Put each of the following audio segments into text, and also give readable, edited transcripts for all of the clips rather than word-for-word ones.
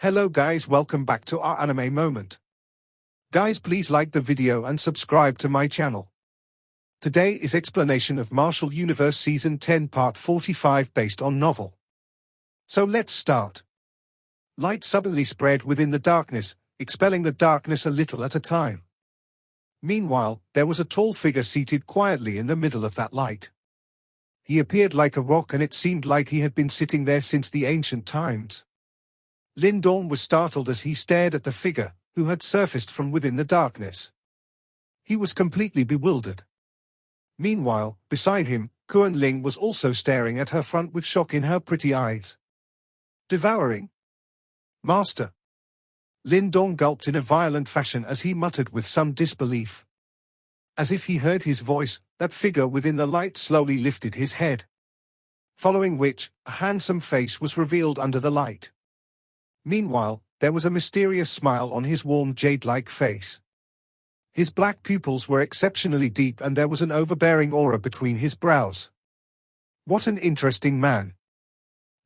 Hello guys, welcome back to our anime moment. Guys, please like the video and subscribe to my channel. Today is explanation of Martial Universe Season 10 Part 45 based on novel. So let's start. Light suddenly spread within the darkness, expelling the darkness a little at a time. Meanwhile, there was a tall figure seated quietly in the middle of that light. He appeared like a rock, and it seemed like he had been sitting there since the ancient times. Lindorm was startled as he stared at the figure, who had surfaced from within the darkness. He was completely bewildered. Meanwhile, beside him, Kuan Ling was also staring at her front with shock in her pretty eyes. Devouring? Master. Lindorm gulped in a violent fashion as he muttered with some disbelief. As if he heard his voice, that figure within the light slowly lifted his head. Following which, a handsome face was revealed under the light. Meanwhile, there was a mysterious smile on his warm jade-like face. His black pupils were exceptionally deep, and there was an overbearing aura between his brows. What an interesting man.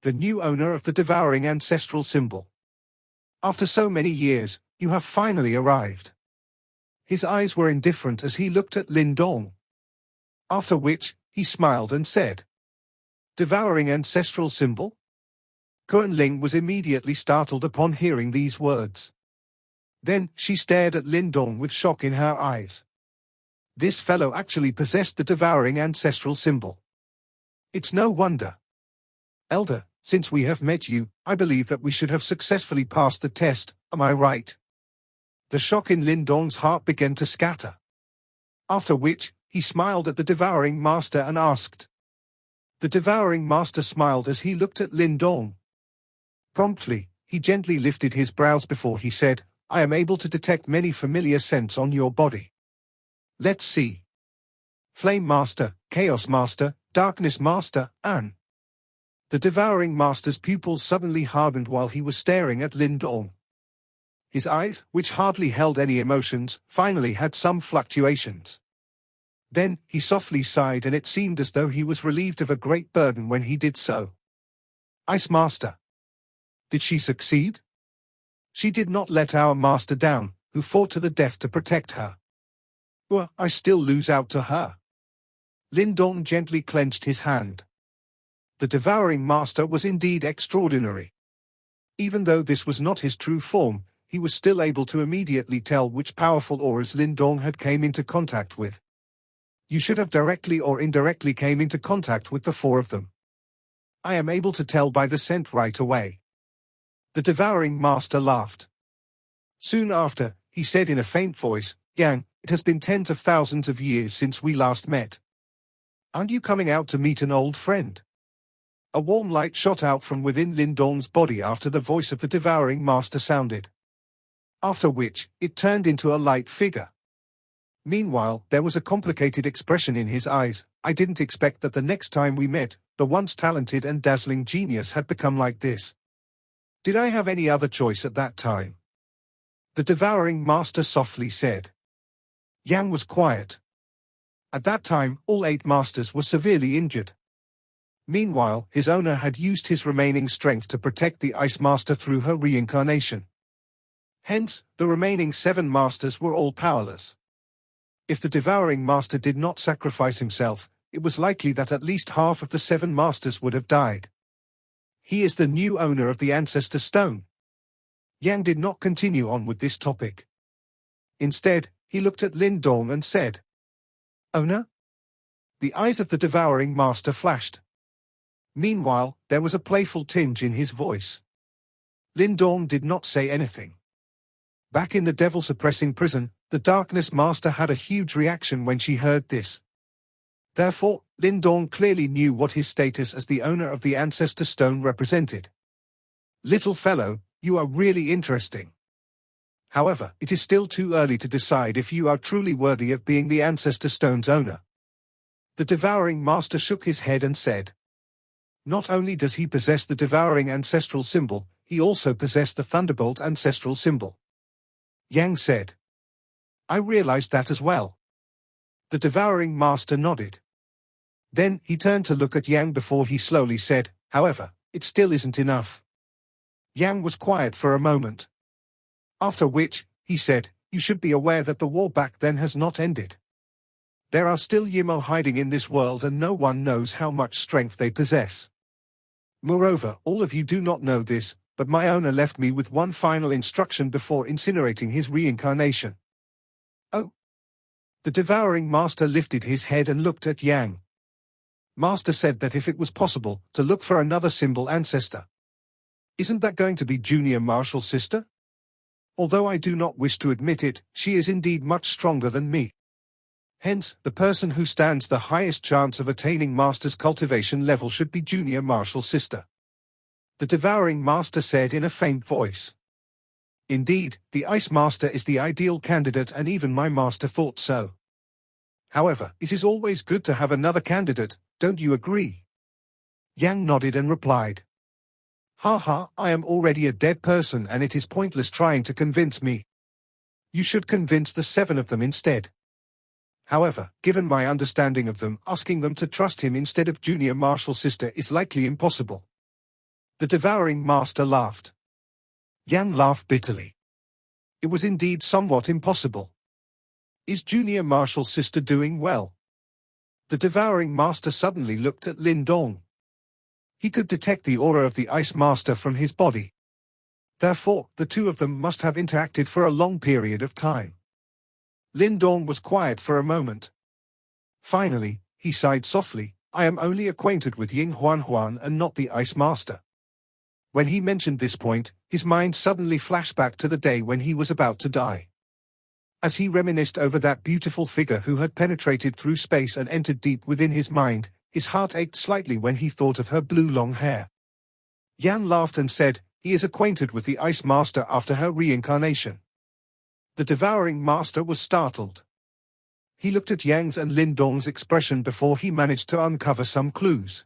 The new owner of the devouring ancestral symbol. After so many years, you have finally arrived. His eyes were indifferent as he looked at Lindorm. After which, he smiled and said, "Devouring ancestral symbol?" Kuan Ling was immediately startled upon hearing these words. Then, she stared at Lindorm with shock in her eyes. This fellow actually possessed the devouring ancestral symbol. It's no wonder. Elder, since we have met you, I believe that we should have successfully passed the test, am I right? The shock in Lindorm's heart began to scatter. After which, he smiled at the devouring master and asked. The devouring master smiled as he looked at Lindorm. Promptly, he gently lifted his brows before he said, "I am able to detect many familiar scents on your body. Let's see. Flame Master, Chaos Master, Darkness Master, and..." The devouring master's pupils suddenly hardened while he was staring at Lindorm. His eyes, which hardly held any emotions, finally had some fluctuations. Then, he softly sighed, and it seemed as though he was relieved of a great burden when he did so. Ice Master. Did she succeed? She did not let our master down, who fought to the death to protect her. Well, I still lose out to her. Lindorm gently clenched his hand. The devouring master was indeed extraordinary. Even though this was not his true form, he was still able to immediately tell which powerful auras Lindorm had came into contact with. You should have directly or indirectly came into contact with the four of them. I am able to tell by the scent right away. The devouring master laughed. Soon after, he said in a faint voice, "Yang, it has been tens of thousands of years since we last met. Aren't you coming out to meet an old friend?" A warm light shot out from within Lindorm's body after the voice of the devouring master sounded. After which, it turned into a light figure. Meanwhile, there was a complicated expression in his eyes. I didn't expect that the next time we met, the once talented and dazzling genius had become like this. Did I have any other choice at that time? The devouring master softly said. Yang was quiet. At that time, all 8 masters were severely injured. Meanwhile, his owner had used his remaining strength to protect the Ice Master through her reincarnation. Hence, the remaining 7 masters were all powerless. If the devouring master did not sacrifice himself, it was likely that at least half of the 7 masters would have died. He is the new owner of the Ancestor Stone. Yang did not continue on with this topic. Instead, he looked at Lindorm and said, "Owner?" The eyes of the devouring master flashed. Meanwhile, there was a playful tinge in his voice. Lindorm did not say anything. Back in the devil-suppressing prison, the Darkness Master had a huge reaction when she heard this. Therefore, Lindorm clearly knew what his status as the owner of the Ancestor Stone represented. Little fellow, you are really interesting. However, it is still too early to decide if you are truly worthy of being the Ancestor Stone's owner. The devouring master shook his head and said, "Not only does he possess the devouring ancestral symbol, he also possessed the Thunderbolt ancestral symbol." Yang said, "I realized that as well." The devouring master nodded. Then, he turned to look at Yang before he slowly said, "However, it still isn't enough. Yang was quiet for a moment. After which, he said, "You should be aware that the war back then has not ended. There are still Yimmo hiding in this world and no one knows how much strength they possess. Moreover, all of you do not know this, but my owner left me with one final instruction before incinerating his reincarnation." "Oh." The Devouring Master lifted his head and looked at Yang. Master said that if it was possible, to look for another symbol ancestor. Isn't that going to be Junior Martial Sister? Although I do not wish to admit it, she is indeed much stronger than me. Hence, the person who stands the highest chance of attaining Master's cultivation level should be Junior Martial Sister. The Devouring Master said in a faint voice. Indeed, the Ice Master is the ideal candidate and even my master thought so. However, it is always good to have another candidate, don't you agree? Yang nodded and replied. "Haha, I am already a dead person and it is pointless trying to convince me. You should convince the 7 of them instead. However, given my understanding of them, asking them to trust him instead of Junior Martial Sister is likely impossible." The Devouring Master laughed. Yang laughed bitterly. It was indeed somewhat impossible. Is Junior Martial Sister doing well? The Devouring Master suddenly looked at Lin Dong. He could detect the aura of the Ice Master from his body. Therefore, the two of them must have interacted for a long period of time. Lin Dong was quiet for a moment. Finally, he sighed softly, "I am only acquainted with Ying Huan Huan and not the Ice Master." When he mentioned this point, his mind suddenly flashed back to the day when he was about to die. As he reminisced over that beautiful figure who had penetrated through space and entered deep within his mind, his heart ached slightly when he thought of her blue long hair. Yan laughed and said, "He is acquainted with the Ice Master after her reincarnation." The Devouring Master was startled. He looked at Yang's and Lin Dong's expression before he managed to uncover some clues.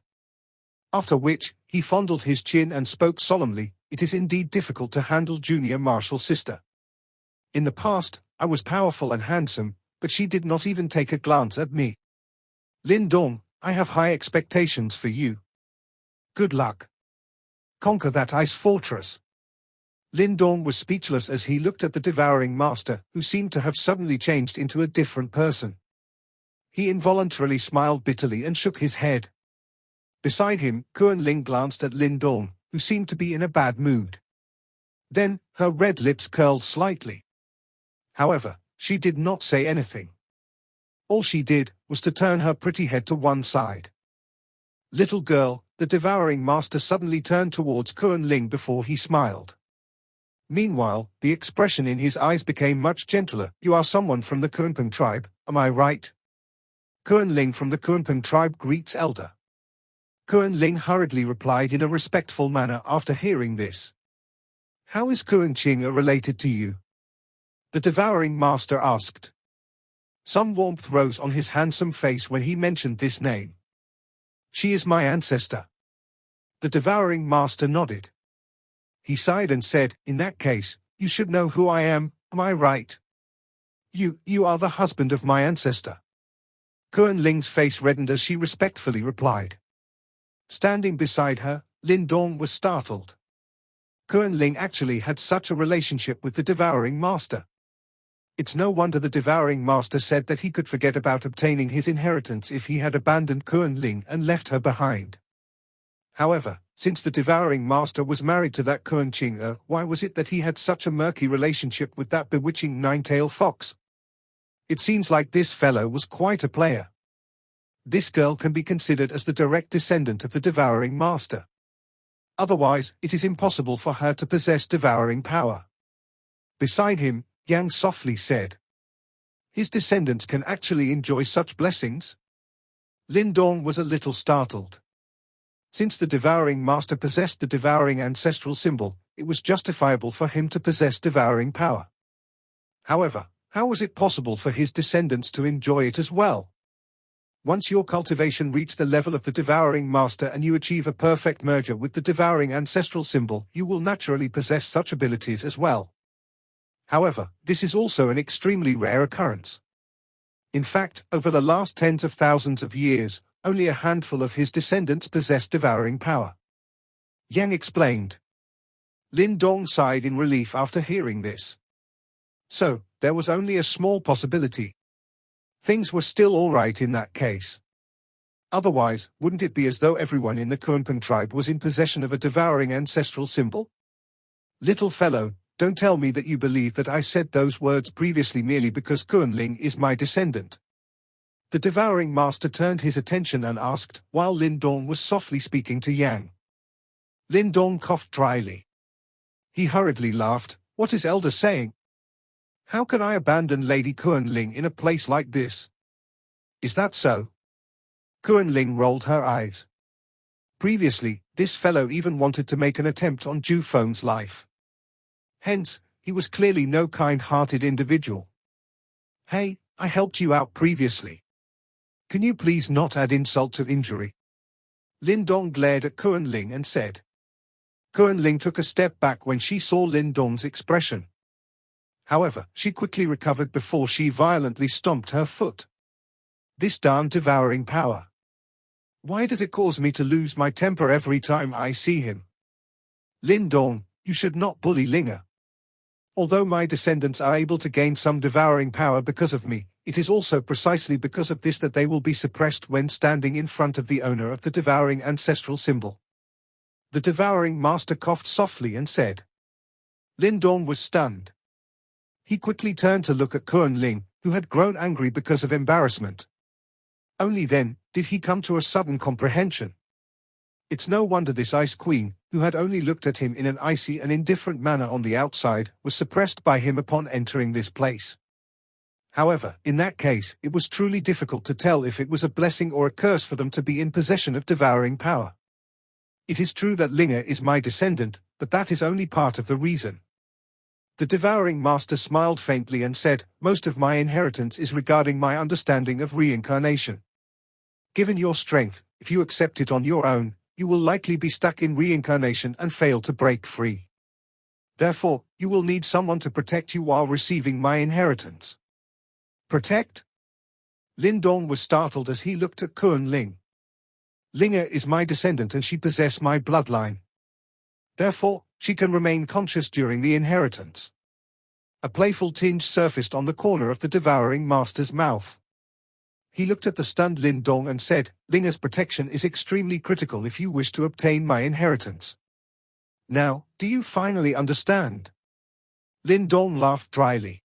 After which, he fondled his chin and spoke solemnly, "It is indeed difficult to handle Junior Martial Sister. In the past, I was powerful and handsome, but she did not even take a glance at me. Lin Dong, I have high expectations for you. Good luck. Conquer that ice fortress." Lin Dong was speechless as he looked at the Devouring Master, who seemed to have suddenly changed into a different person. He involuntarily smiled bitterly and shook his head. Beside him, Kuan Ling glanced at Lin Dong, who seemed to be in a bad mood. Then, her red lips curled slightly. However, she did not say anything. All she did was to turn her pretty head to one side. "Little girl," the Devouring Master suddenly turned towards Kuan Ling before he smiled. Meanwhile, the expression in his eyes became much gentler. "You are someone from the Kunpeng tribe, am I right?" "Kuan Ling from the Kunpeng tribe greets elder." Kuan Ling hurriedly replied in a respectful manner after hearing this. "How is Kuan Qing related to you?" the Devouring Master asked. Some warmth rose on his handsome face when he mentioned this name. "She is my ancestor." The Devouring Master nodded. He sighed and said, "In that case, you should know who I am I right?" You are the husband of my ancestor." Kuan Ling's face reddened as she respectfully replied. Standing beside her, Lin Dong was startled. Kuan Ling actually had such a relationship with the Devouring Master. It's no wonder the Devouring Master said that he could forget about obtaining his inheritance if he had abandoned Kuan Ling and left her behind. However, since the Devouring Master was married to that Kuan Qing, why was it that he had such a murky relationship with that bewitching nine-tailed fox? It seems like this fellow was quite a player. This girl can be considered as the direct descendant of the Devouring Master. Otherwise, it is impossible for her to possess devouring power. Beside him, Yang softly said, "His descendants can actually enjoy such blessings?" Lin Dong was a little startled. Since the Devouring Master possessed the devouring ancestral symbol, it was justifiable for him to possess devouring power. However, how was it possible for his descendants to enjoy it as well? Once your cultivation reach the level of the Devouring Master and you achieve a perfect merger with the devouring ancestral symbol, you will naturally possess such abilities as well. However, this is also an extremely rare occurrence. In fact, over the last tens of thousands of years, only a handful of his descendants possess devouring power. Yang explained. Lin Dong sighed in relief after hearing this. So, there was only a small possibility. Things were still alright in that case. Otherwise, wouldn't it be as though everyone in the Kunpeng tribe was in possession of a devouring ancestral symbol? Little fellow, don't tell me that you believe that I said those words previously merely because Kunling is my descendant. The devouring master turned his attention and asked, while Lin Dong was softly speaking to Yang. Lin Dong coughed dryly. He hurriedly laughed. What is Elder saying? How can I abandon Lady Kunling in a place like this? Is that so? Kunling rolled her eyes. Previously, this fellow even wanted to make an attempt on Ju Feng's life. Hence, he was clearly no kind-hearted individual. Hey, I helped you out previously. Can you please not add insult to injury? Lin Dong glared at Kunling and said. Kunling took a step back when she saw Lin Dong's expression. However, she quickly recovered before she violently stomped her foot. This darn devouring power. Why does it cause me to lose my temper every time I see him? Lin Dong, you should not bully Linger. Although my descendants are able to gain some devouring power because of me, it is also precisely because of this that they will be suppressed when standing in front of the owner of the devouring ancestral symbol. The devouring master coughed softly and said. Lin Dong was stunned. He quickly turned to look at Kunling, who had grown angry because of embarrassment. Only then did he come to a sudden comprehension. It's no wonder this Ice Queen, who had only looked at him in an icy and indifferent manner on the outside, was suppressed by him upon entering this place. However, in that case, it was truly difficult to tell if it was a blessing or a curse for them to be in possession of devouring power. It is true that Linger is my descendant, but that is only part of the reason. The devouring master smiled faintly and said, most of my inheritance is regarding my understanding of reincarnation. Given your strength, if you accept it on your own, you will likely be stuck in reincarnation and fail to break free. Therefore, you will need someone to protect you while receiving my inheritance. Protect? Lin Dong was startled as he looked at Kunling. Linger is my descendant and she possesses my bloodline. Therefore, she can remain conscious during the inheritance. A playful tinge surfaced on the corner of the devouring master's mouth. He looked at the stunned Lin Dong and said, Linger's protection is extremely critical if you wish to obtain my inheritance. Now, do you finally understand? Lin Dong laughed dryly.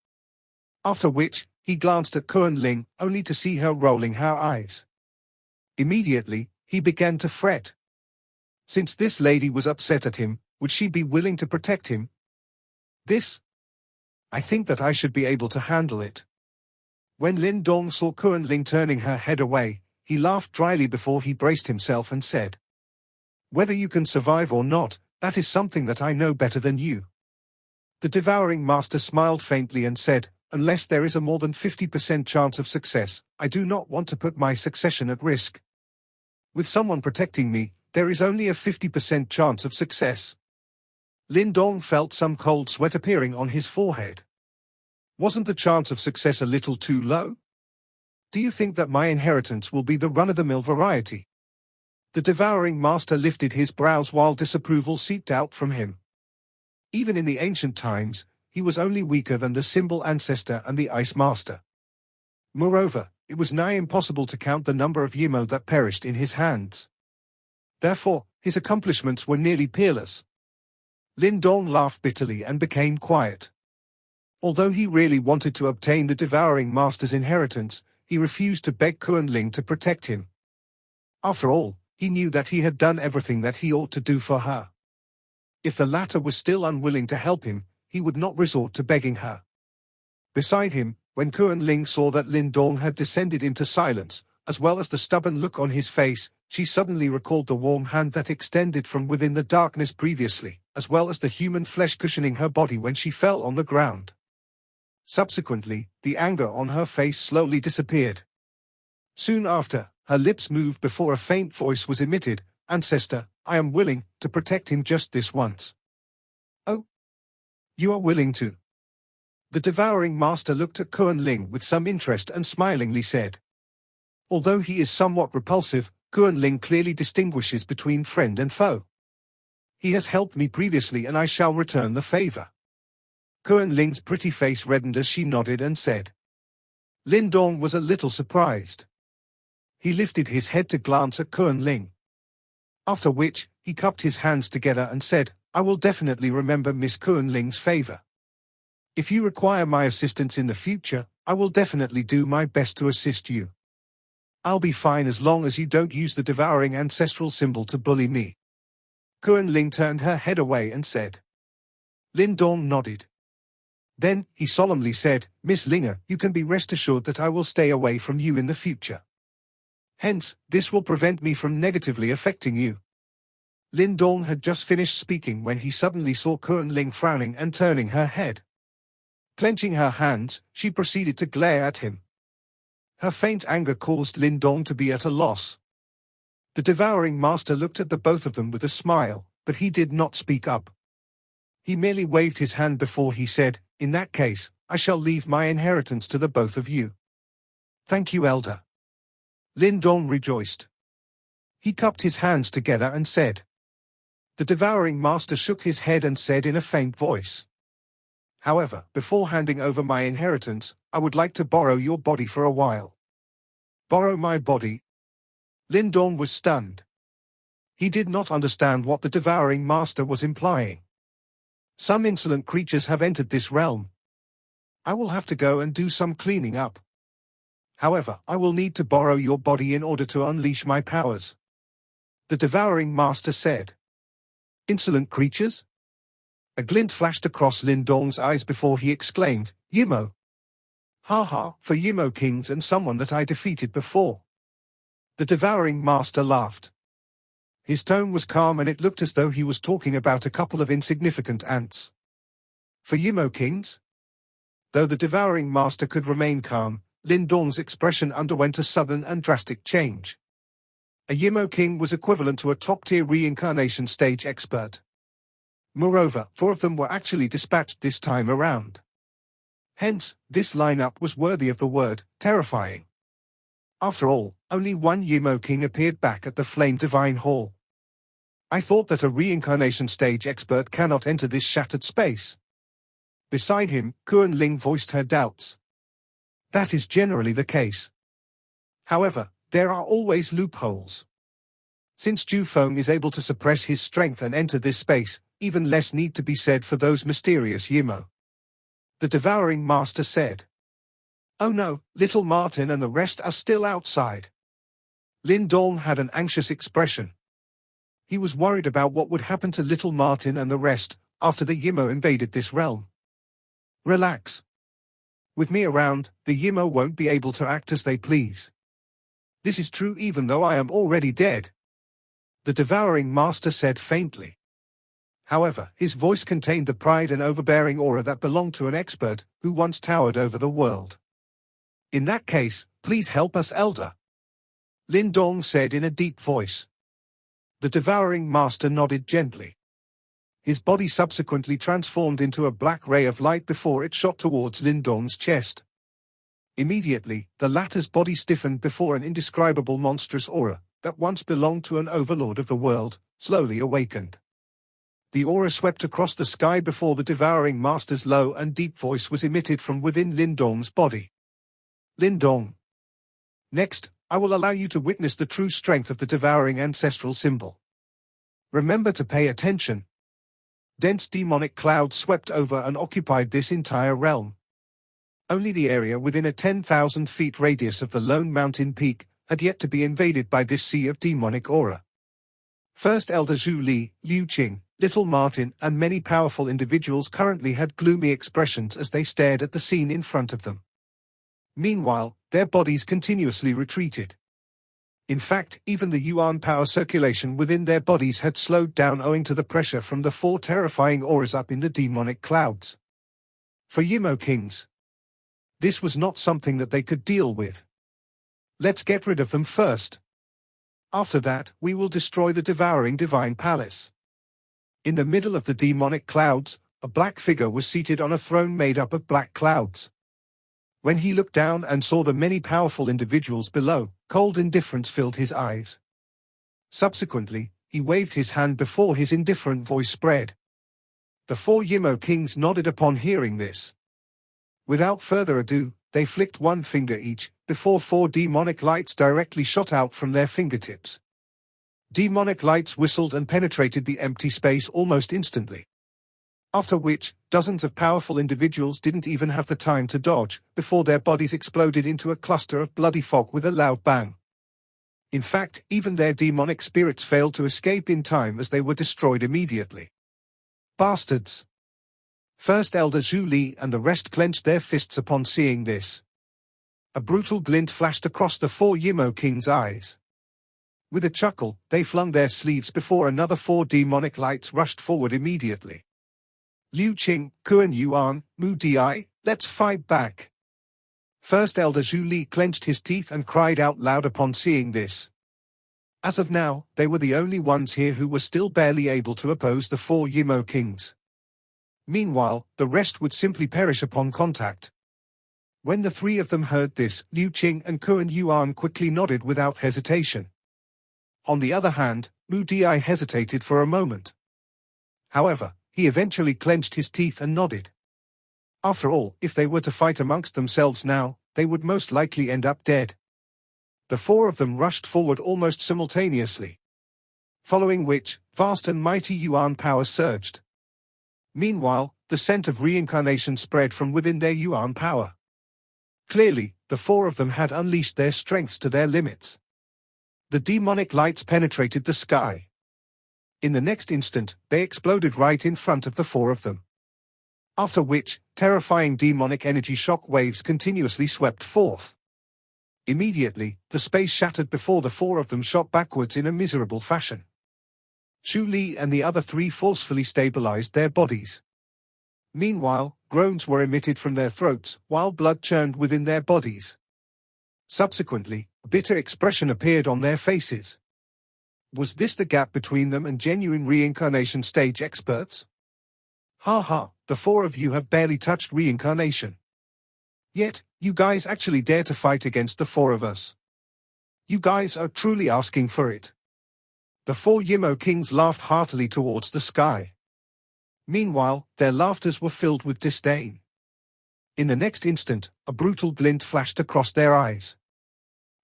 After which, he glanced at Kunling, only to see her rolling her eyes. Immediately, he began to fret. Since this lady was upset at him, would she be willing to protect him? I think that I should be able to handle it. When Lin Dong saw Kunling turning her head away, he laughed dryly before he braced himself and said, whether you can survive or not, that is something that I know better than you. The devouring master smiled faintly and said, unless there is a more than 50% chance of success, I do not want to put my succession at risk. With someone protecting me, there is only a 50% chance of success. Lin Dong felt some cold sweat appearing on his forehead. Wasn't the chance of success a little too low? Do you think that my inheritance will be the run-of-the-mill variety? The devouring master lifted his brows while disapproval seeped out from him. Even in the ancient times, he was only weaker than the symbol ancestor and the ice master. Moreover, it was nigh impossible to count the number of Yimmo that perished in his hands. Therefore, his accomplishments were nearly peerless. Lin Dong laughed bitterly and became quiet. Although he really wanted to obtain the devouring master's inheritance, he refused to beg Kunling to protect him. After all, he knew that he had done everything that he ought to do for her. If the latter was still unwilling to help him, he would not resort to begging her. Beside him, when Kunling saw that Lin Dong had descended into silence, as well as the stubborn look on his face, she suddenly recalled the warm hand that extended from within the darkness previously, as well as the human flesh cushioning her body when she fell on the ground. Subsequently, the anger on her face slowly disappeared. Soon after, her lips moved before a faint voice was emitted, Ancestor, I am willing to protect him just this once. Oh? You are willing to? The devouring master looked at Kunling with some interest and smilingly said. Although he is somewhat repulsive, Kunling clearly distinguishes between friend and foe. He has helped me previously and I shall return the favor. Kuan Ling's pretty face reddened as she nodded and said. Lin Dong was a little surprised. He lifted his head to glance at Kuan Ling. After which, he cupped his hands together and said, I will definitely remember Miss Kuan Ling's favor. If you require my assistance in the future, I will definitely do my best to assist you. I'll be fine as long as you don't use the devouring ancestral symbol to bully me. Kuan Ling turned her head away and said. Lin Dong nodded. Then, he solemnly said, Miss Linger, you can be rest assured that I will stay away from you in the future. Hence, this will prevent me from negatively affecting you. Lin Dong had just finished speaking when he suddenly saw Kuan Ling frowning and turning her head. Clenching her hands, she proceeded to glare at him. Her faint anger caused Lin Dong to be at a loss. The devouring master looked at the both of them with a smile, but he did not speak up. He merely waved his hand before he said, In that case, I shall leave my inheritance to the both of you. Thank you, Elder. Lin Dong rejoiced. He cupped his hands together and said. The devouring master shook his head and said in a faint voice. However, before handing over my inheritance, I would like to borrow your body for a while. Borrow my body? Lin Dong was stunned. He did not understand what the devouring master was implying. Some insolent creatures have entered this realm. I will have to go and do some cleaning up. However, I will need to borrow your body in order to unleash my powers. The devouring master said. Insolent creatures? A glint flashed across Lin Dong's eyes before he exclaimed, Yimmo. Ha ha, for Yimmo kings and someone that I defeated before. The devouring master laughed. His tone was calm and it looked as though he was talking about a couple of insignificant ants. For Yimmo kings? Though the devouring master could remain calm, Lin Dong's expression underwent a sudden and drastic change. A Yimmo king was equivalent to a top-tier reincarnation stage expert. Moreover, 4 of them were actually dispatched this time around. Hence, this lineup was worthy of the word, terrifying. After all, only one Yimmo king appeared back at the Flame Divine Hall. I thought that a reincarnation stage expert cannot enter this shattered space. Beside him, Kuan Ling voiced her doubts. That is generally the case. However, there are always loopholes. Since Ju Feng is able to suppress his strength and enter this space, even less need to be said for those mysterious Yimmo. The devouring master said. Oh no, little Martin and the rest are still outside. Lin Dong had an anxious expression. He was worried about what would happen to little Martin and the rest, after the Yimmo invaded this realm. Relax. With me around, the Yimmo won't be able to act as they please. This is true even though I am already dead. The devouring master said faintly. However, his voice contained the pride and overbearing aura that belonged to an expert who once towered over the world. In that case, please help us, Elder. Lin Dong said in a deep voice. The devouring master nodded gently. His body subsequently transformed into a black ray of light before it shot towards Lin Dong's chest. Immediately, the latter's body stiffened before an indescribable monstrous aura, that once belonged to an overlord of the world, slowly awakened. The aura swept across the sky before the devouring master's low and deep voice was emitted from within Lin Dong's body. Lin Dong. Next, I will allow you to witness the true strength of the devouring ancestral symbol. Remember to pay attention. Dense demonic clouds swept over and occupied this entire realm. Only the area within a 10,000 feet radius of the lone mountain peak had yet to be invaded by this sea of demonic aura. First Elder Zhu Li, Liu Qing, Little Martin and many powerful individuals currently had gloomy expressions as they stared at the scene in front of them. Meanwhile, their bodies continuously retreated. In fact, even the Yuan power circulation within their bodies had slowed down owing to the pressure from the 4 terrifying auras up in the demonic clouds. For Yimmo kings, this was not something that they could deal with. Let's get rid of them first. After that, we will destroy the devouring divine palace. In the middle of the demonic clouds, a black figure was seated on a throne made up of black clouds. When he looked down and saw the many powerful individuals below, cold indifference filled his eyes. Subsequently, he waved his hand before his indifferent voice spread. The 4 Yimmo kings nodded upon hearing this. Without further ado, they flicked one finger each, before 4 demonic lights directly shot out from their fingertips. Demonic lights whistled and penetrated the empty space almost instantly. After which, dozens of powerful individuals didn't even have the time to dodge, before their bodies exploded into a cluster of bloody fog with a loud bang. In fact, even their demonic spirits failed to escape in time as they were destroyed immediately. Bastards! First Elder Zhu Li and the rest clenched their fists upon seeing this. A brutal glint flashed across the 4 Yimmo kings' eyes. With a chuckle, they flung their sleeves before another 4 demonic lights rushed forward immediately. Liu Qing, Kuan Yuan, Mu Di, let's fight back! First Elder Zhu Li clenched his teeth and cried out loud upon seeing this. As of now, they were the only ones here who were still barely able to oppose the 4 Yimmo kings. Meanwhile, the rest would simply perish upon contact. When the 3 of them heard this, Liu Qing and Kuan Yuan quickly nodded without hesitation. On the other hand, Mu Di hesitated for a moment. However, he eventually clenched his teeth and nodded. After all, if they were to fight amongst themselves now, they would most likely end up dead. The 4 of them rushed forward almost simultaneously. Following which, vast and mighty Yuan power surged. Meanwhile, the scent of reincarnation spread from within their Yuan power. Clearly, the 4 of them had unleashed their strengths to their limits. The demonic lights penetrated the sky. In the next instant, they exploded right in front of the 4 of them. After which, terrifying demonic energy shock waves continuously swept forth. Immediately, the space shattered before the 4 of them shot backwards in a miserable fashion. Zhu Li and the other 3 forcefully stabilized their bodies. Meanwhile, groans were emitted from their throats, while blood churned within their bodies. Subsequently, a bitter expression appeared on their faces. Was this the gap between them and genuine reincarnation stage experts? Ha ha, the 4 of you have barely touched reincarnation. Yet, you guys actually dare to fight against the 4 of us. You guys are truly asking for it. The 4 Yimmo kings laughed heartily towards the sky. Meanwhile, their laughters were filled with disdain. In the next instant, a brutal glint flashed across their eyes.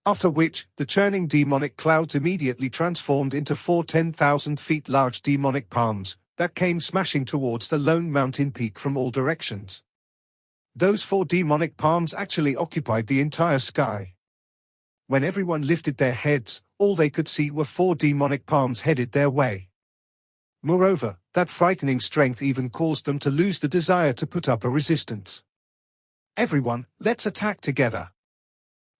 After which, the churning demonic clouds immediately transformed into 4 10,000 feet large demonic palms that came smashing towards the lone mountain peak from all directions. Those 4 demonic palms actually occupied the entire sky. When everyone lifted their heads, all they could see were 4 demonic palms headed their way. Moreover, that frightening strength even caused them to lose the desire to put up a resistance. Everyone, let's attack together.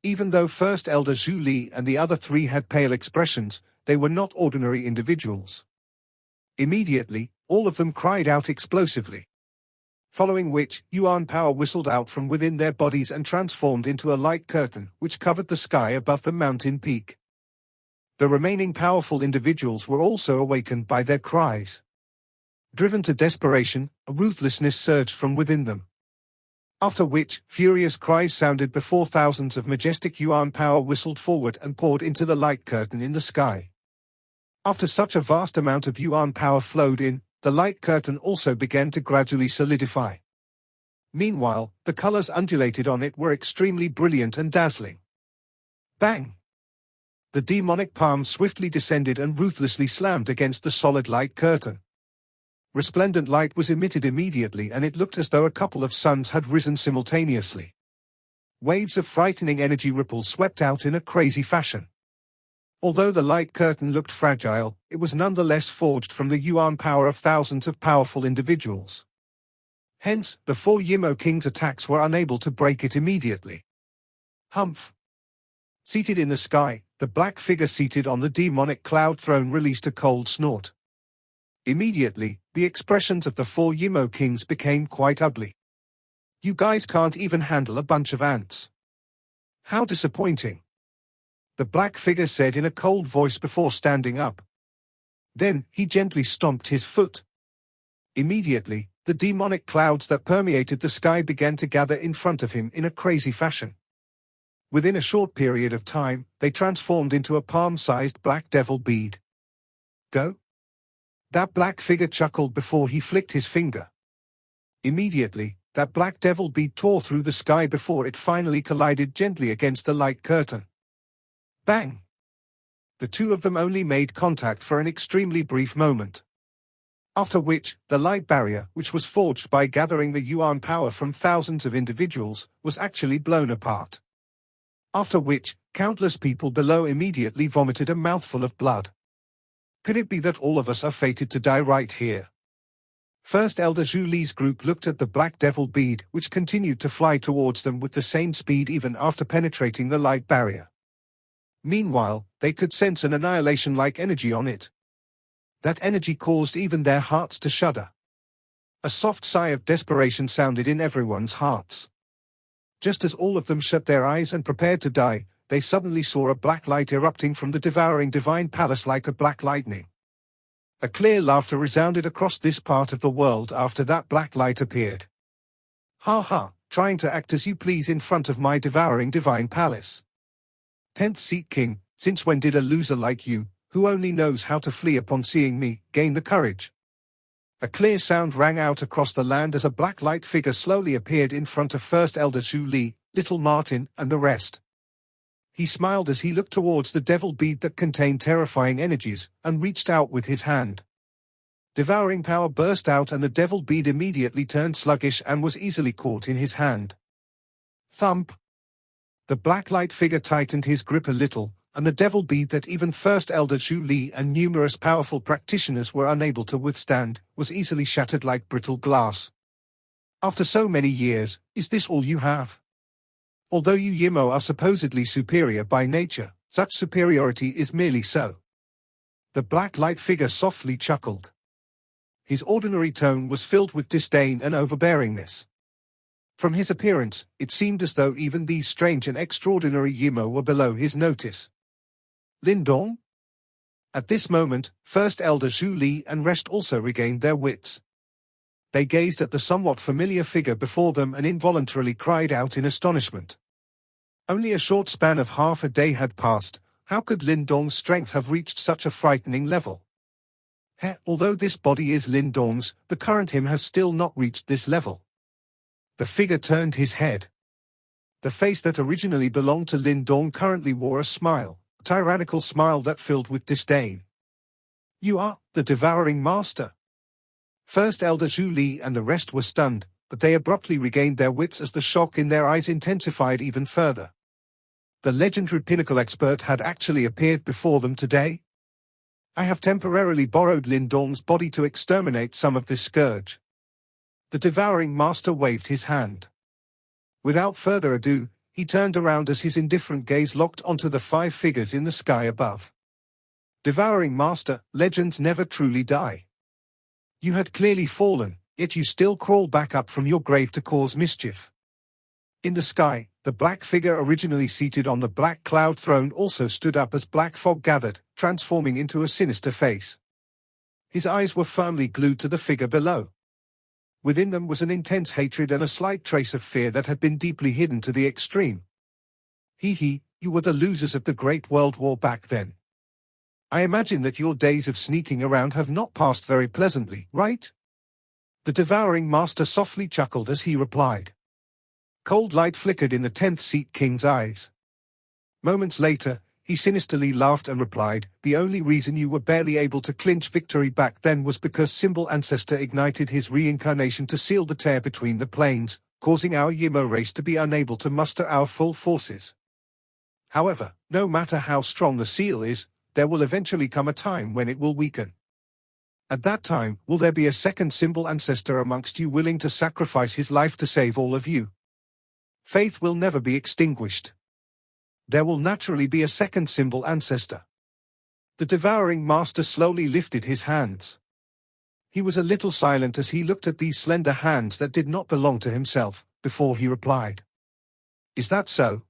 Even though First Elder Zhu Li and the other 3 had pale expressions, they were not ordinary individuals. Immediately, all of them cried out explosively. Following which, Yuan power whistled out from within their bodies and transformed into a light curtain which covered the sky above the mountain peak. The remaining powerful individuals were also awakened by their cries. Driven to desperation, a ruthlessness surged from within them. After which, furious cries sounded before thousands of majestic Yuan power whistled forward and poured into the light curtain in the sky. After such a vast amount of Yuan power flowed in, the light curtain also began to gradually solidify. Meanwhile, the colors undulated on it were extremely brilliant and dazzling. Bang! The demonic palm swiftly descended and ruthlessly slammed against the solid light curtain. Resplendent light was emitted immediately and it looked as though a couple of suns had risen simultaneously. Waves of frightening energy ripples swept out in a crazy fashion. Although the light curtain looked fragile, it was nonetheless forged from the Yuan power of thousands of powerful individuals. Hence, the 4 Yimmo kings' attacks were unable to break it immediately. Humph! Seated in the sky, the black figure seated on the demonic cloud throne released a cold snort. Immediately, the expressions of the 4 Yimmo kings became quite ugly. You guys can't even handle a bunch of ants. How disappointing. The black figure said in a cold voice before standing up. Then, he gently stomped his foot. Immediately, the demonic clouds that permeated the sky began to gather in front of him in a crazy fashion. Within a short period of time, they transformed into a palm-sized black devil bead. Go? That black figure chuckled before he flicked his finger. Immediately, that black devil bead tore through the sky before it finally collided gently against the light curtain. Bang! The two of them only made contact for an extremely brief moment. After which, the light barrier, which was forged by gathering the yuan power from thousands of individuals, was actually blown apart. After which, countless people below immediately vomited a mouthful of blood. Could it be that all of us are fated to die right here? First Elder Zhu Li's group looked at the black devil bead, which continued to fly towards them with the same speed even after penetrating the light barrier. Meanwhile, they could sense an annihilation-like energy on it. That energy caused even their hearts to shudder. A soft sigh of desperation sounded in everyone's hearts. Just as all of them shut their eyes and prepared to die, they suddenly saw a black light erupting from the devouring divine palace like a black lightning. A clear laughter resounded across this part of the world after that black light appeared. Ha ha, trying to act as you please in front of my devouring divine palace. 10th seat king, since when did a loser like you, who only knows how to flee upon seeing me, gain the courage? A clear sound rang out across the land as a black light figure slowly appeared in front of First Elder Zhu Li, Little Martin, and the rest. He smiled as he looked towards the devil bead that contained terrifying energies, and reached out with his hand. Devouring power burst out and the devil bead immediately turned sluggish and was easily caught in his hand. Thump! The black light figure tightened his grip a little, and the devil bead that even First Elder Zhu Li and numerous powerful practitioners were unable to withstand, was easily shattered like brittle glass. After so many years, is this all you have? Although you Yimmo are supposedly superior by nature, such superiority is merely so. The black light figure softly chuckled. His ordinary tone was filled with disdain and overbearingness. From his appearance, it seemed as though even these strange and extraordinary Yimmo were below his notice. Lindong? At this moment, First Elder Zhu Li and rest also regained their wits. They gazed at the somewhat familiar figure before them and involuntarily cried out in astonishment. Only a short span of half a day had passed. How could Lindong's strength have reached such a frightening level? Although this body is Lindong's, the current him has still not reached this level. The figure turned his head. The face that originally belonged to Lindong currently wore a smile, a tyrannical smile that filled with disdain. You are the devouring master. First Elder Zhu Li and the rest were stunned, but they abruptly regained their wits as the shock in their eyes intensified even further. The legendary pinnacle expert had actually appeared before them today. I have temporarily borrowed Lindong's body to exterminate some of this scourge. The devouring master waved his hand. Without further ado, he turned around as his indifferent gaze locked onto the 5 figures in the sky above. Devouring master, legends never truly die. You had clearly fallen, yet you still crawl back up from your grave to cause mischief. In the sky, the black figure originally seated on the black cloud throne also stood up as black fog gathered, transforming into a sinister face. His eyes were firmly glued to the figure below. Within them was an intense hatred and a slight trace of fear that had been deeply hidden to the extreme. You were the losers of the Great World War back then. I imagine that your days of sneaking around have not passed very pleasantly, right? The devouring master softly chuckled as he replied. Cold light flickered in the 10th seat king's eyes. Moments later, he sinisterly laughed and replied, the only reason you were barely able to clinch victory back then was because Symbol Ancestor ignited his reincarnation to seal the tear between the planes, causing our Yimmo race to be unable to muster our full forces. However, no matter how strong the seal is, there will eventually come a time when it will weaken. At that time, will there be a second Symbol Ancestor amongst you willing to sacrifice his life to save all of you? Faith will never be extinguished. There will naturally be a second Symbol Ancestor. The devouring master slowly lifted his hands. He was a little silent as he looked at these slender hands that did not belong to himself, before he replied. Is that so?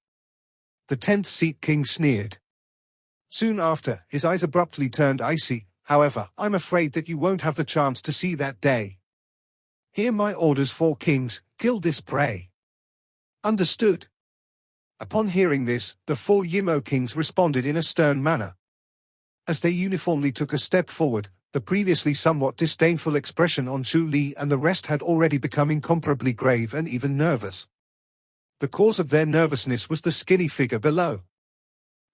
The 10th seat king sneered. Soon after, his eyes abruptly turned icy. However, I'm afraid that you won't have the chance to see that day. Hear my orders, 4 kings, kill this prey. Understood. Upon hearing this, the 4 Yimmo kings responded in a stern manner. As they uniformly took a step forward, the previously somewhat disdainful expression on Zhu Li and the rest had already become incomparably grave and even nervous. The cause of their nervousness was the skinny figure below.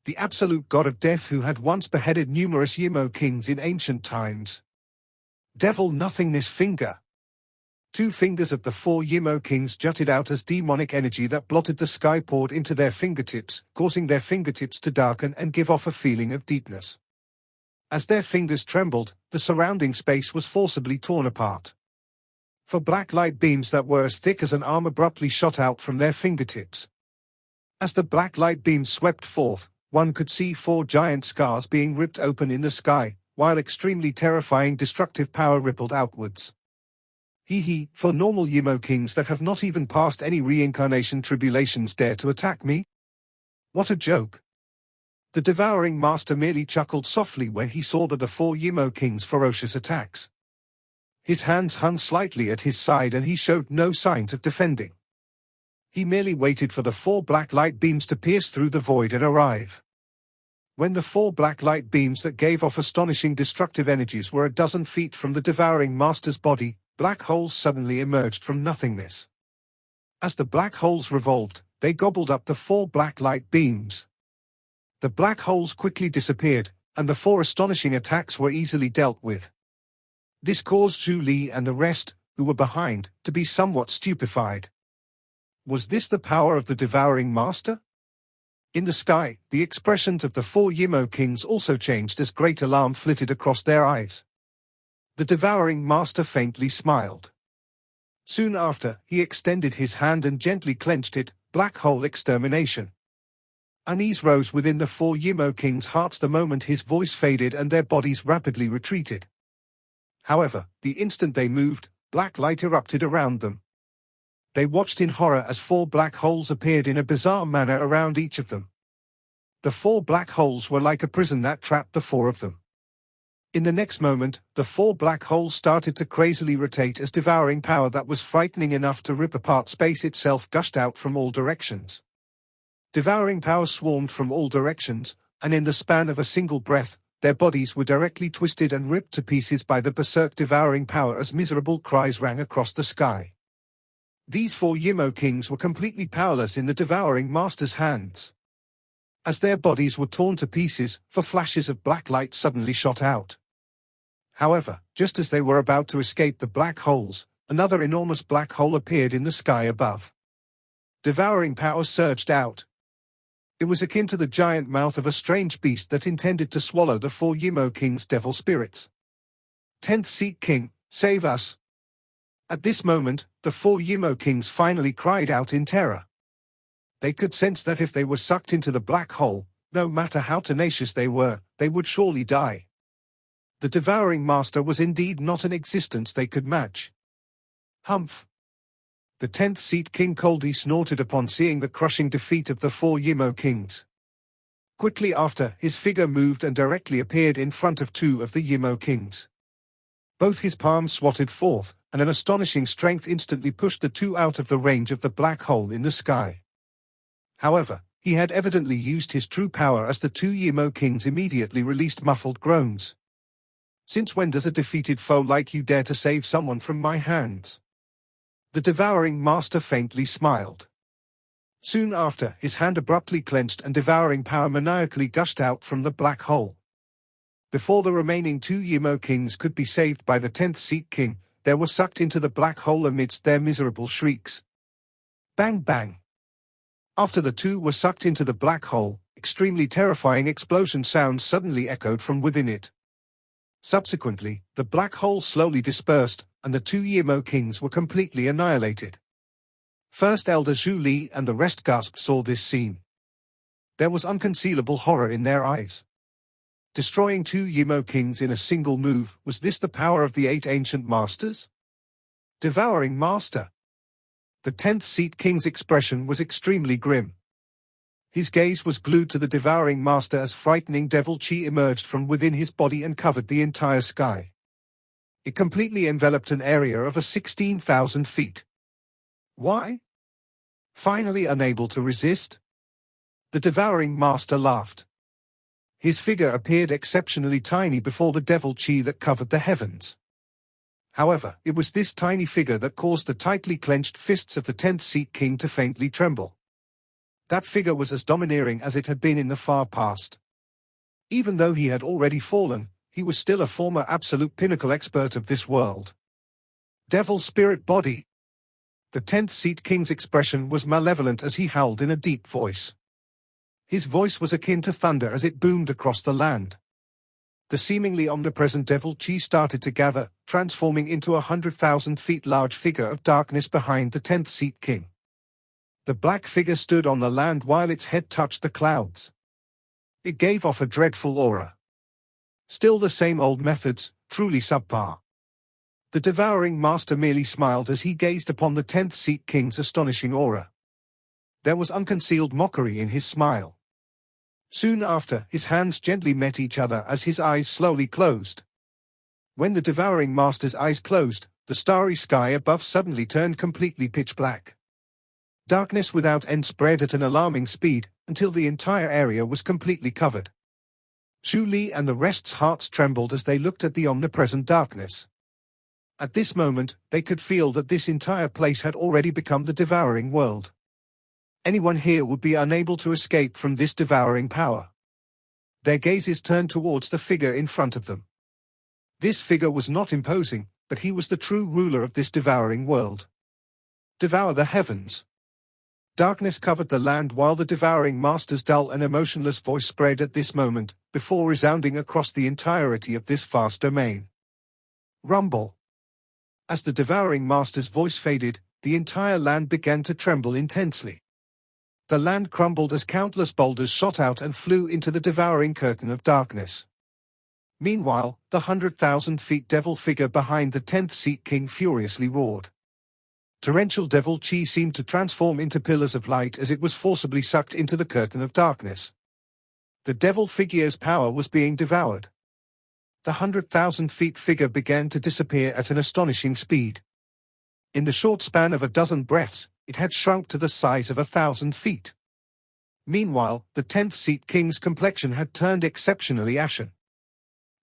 The absolute god of death who had once beheaded numerous Yimmo kings in ancient times. Devil nothingness finger. 2 fingers of the 4 Yimmo kings jutted out as demonic energy that blotted the sky poured into their fingertips, causing their fingertips to darken and give off a feeling of deepness. As their fingers trembled, the surrounding space was forcibly torn apart. For black light beams that were as thick as an arm abruptly shot out from their fingertips. As the black light beams swept forth, one could see 4 giant scars being ripped open in the sky, while extremely terrifying destructive power rippled outwards. Hee, for normal Yimmo kings that have not even passed any reincarnation tribulations dare to attack me? What a joke. The Devouring Master merely chuckled softly when he saw the 4 Yimmo kings' ferocious attacks. His hands hung slightly at his side and he showed no signs of defending. He merely waited for the 4 black light beams to pierce through the void and arrive. When the 4 black light beams that gave off astonishing destructive energies were a dozen feet from the Devouring Master's body, black holes suddenly emerged from nothingness. As the black holes revolved, they gobbled up the 4 black light beams. The black holes quickly disappeared, and the 4 astonishing attacks were easily dealt with. This caused Zhu Li and the rest, who were behind, to be somewhat stupefied. Was this the power of the Devouring Master? In the sky, the expressions of the 4 Yimmo kings also changed as great alarm flitted across their eyes. The Devouring Master faintly smiled. Soon after, he extended his hand and gently clenched it, black hole extermination. Unease rose within the 4 Yimmo kings' hearts the moment his voice faded and their bodies rapidly retreated. However, the instant they moved, black light erupted around them. They watched in horror as 4 black holes appeared in a bizarre manner around each of them. The 4 black holes were like a prison that trapped the 4 of them. In the next moment, the 4 black holes started to crazily rotate as devouring power that was frightening enough to rip apart space itself gushed out from all directions. Devouring power swarmed from all directions, and in the span of a single breath, their bodies were directly twisted and ripped to pieces by the berserk devouring power as miserable cries rang across the sky. These 4 Yimmo kings were completely powerless in the Devouring Master's hands. As their bodies were torn to pieces, flashes of black light suddenly shot out. However, just as they were about to escape the black holes, another enormous black hole appeared in the sky above. Devouring power surged out. It was akin to the giant mouth of a strange beast that intended to swallow the 4 Yimmo kings' devil spirits. 10th Seat King, save us! At this moment, the 4 Yimmo kings finally cried out in terror. They could sense that if they were sucked into the black hole, no matter how tenacious they were, they would surely die. The Devouring Master was indeed not an existence they could match. Humph! The 10th Seat King coldly snorted upon seeing the crushing defeat of the 4 Yimmo kings. Quickly after, his figure moved and directly appeared in front of 2 of the Yimmo kings. Both his palms swatted forth, and an astonishing strength instantly pushed the 2 out of the range of the black hole in the sky. However, he had evidently used his true power as the 2 Yimmo kings immediately released muffled groans. Since when does a defeated foe like you dare to save someone from my hands? The Devouring Master faintly smiled. Soon after, his hand abruptly clenched and devouring power maniacally gushed out from the black hole. Before the remaining 2 Yimmo kings could be saved by the 10th Seat King, they were sucked into the black hole amidst their miserable shrieks. Bang bang! After the 2 were sucked into the black hole, extremely terrifying explosion sounds suddenly echoed from within it. Subsequently, the black hole slowly dispersed, and the 2 Yimmo kings were completely annihilated. First Elder Zhu Li and the rest gasped saw this scene. There was unconcealable horror in their eyes. Destroying 2 Yimmo kings in a single move, was this the power of the 8 ancient masters? Devouring Master! The 10th Seat King's expression was extremely grim. His gaze was glued to the Devouring Master as frightening devil chi emerged from within his body and covered the entire sky. It completely enveloped an area of 16,000 feet. Why? Finally unable to resist? The Devouring Master laughed. His figure appeared exceptionally tiny before the devil chi that covered the heavens. However, it was this tiny figure that caused the tightly clenched fists of the 10th Seat King to faintly tremble. That figure was as domineering as it had been in the far past. Even though he had already fallen, he was still a former absolute pinnacle expert of this world. Devil spirit body. The 10th Seat King's expression was malevolent as he howled in a deep voice. His voice was akin to thunder as it boomed across the land. The seemingly omnipresent devil chi started to gather, transforming into a 100,000 feet large figure of darkness behind the 10th Seat King. The black figure stood on the land while its head touched the clouds. It gave off a dreadful aura. Still the same old methods, truly subpar. The devouring master merely smiled as he gazed upon the 10th Seat King's astonishing aura. There was unconcealed mockery in his smile. Soon after, his hands gently met each other as his eyes slowly closed. When the devouring master's eyes closed, the starry sky above suddenly turned completely pitch black. Darkness without end spread at an alarming speed, until the entire area was completely covered. Shu Li and the rest's hearts trembled as they looked at the omnipresent darkness. At this moment, they could feel that this entire place had already become the devouring world. Anyone here would be unable to escape from this devouring power. Their gazes turned towards the figure in front of them. This figure was not imposing, but he was the true ruler of this devouring world. Devour the heavens. Darkness covered the land while the devouring master's dull and emotionless voice spread at this moment, before resounding across the entirety of this vast domain. Rumble. As the devouring master's voice faded, the entire land began to tremble intensely. The land crumbled as countless boulders shot out and flew into the devouring curtain of darkness. Meanwhile, the 100,000 feet devil figure behind the 10th Seat King furiously roared. Torrential devil chi seemed to transform into pillars of light as it was forcibly sucked into the curtain of darkness. The devil figure's power was being devoured. The 100,000 feet figure began to disappear at an astonishing speed. In the short span of a dozen breaths, it had shrunk to the size of 1,000 feet. Meanwhile, the 10th Seat King's complexion had turned exceptionally ashen.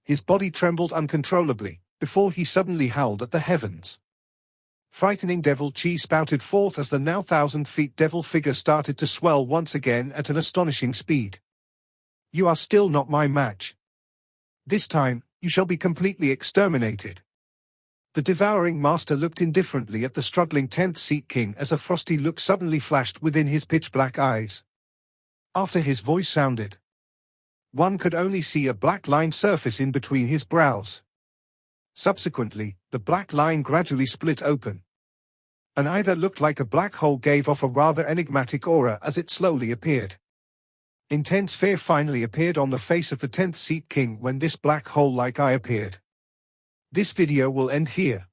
His body trembled uncontrollably, before he suddenly howled at the heavens. Frightening devil chi spouted forth as the now 1,000 feet devil figure started to swell once again at an astonishing speed. You are still not my match. This time, you shall be completely exterminated. The devouring master looked indifferently at the struggling 10th Seat King as a frosty look suddenly flashed within his pitch-black eyes. After his voice sounded, one could only see a black line surface in between his brows. Subsequently, the black line gradually split open. An eye that looked like a black hole gave off a rather enigmatic aura as it slowly appeared. Intense fear finally appeared on the face of the 10th Seat King when this black hole-like eye appeared. This video will end here.